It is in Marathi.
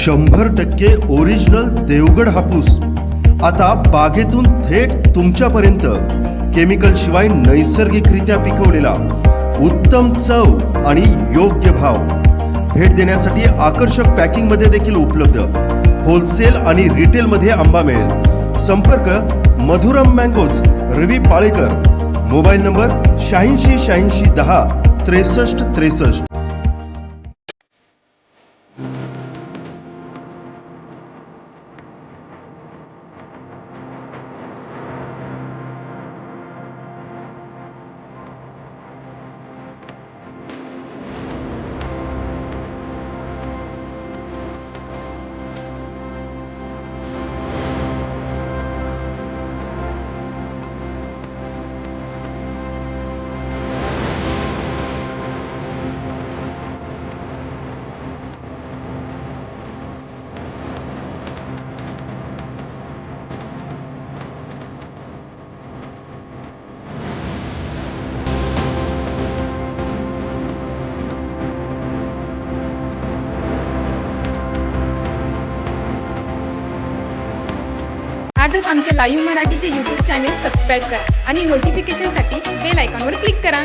100% ओरिजिनल देवगड हापूस आता बागेतून थेट तुमच्यापर्यंत केमिकल शिवाय नैसर्गिकरित्या पिकवलेला, उत्तम चव आणि योग्य भाव. भेट देण्यासाठी आकर्षक पॅकिंग मध्ये देखील उपलब्ध. होलसेल आणि रिटेल मध्ये आंबा मिळेल. संपर्क Madhuram mangoes, Ravi Palekar. Mobile number 86 10 63 63. आजच आमचे लाईव्ह मराठीचे YouTube चॅनेल सबस्क्राईब करा आणि नोटिफिकेशनसाठी बेल आयकॉनवर क्लिक करा.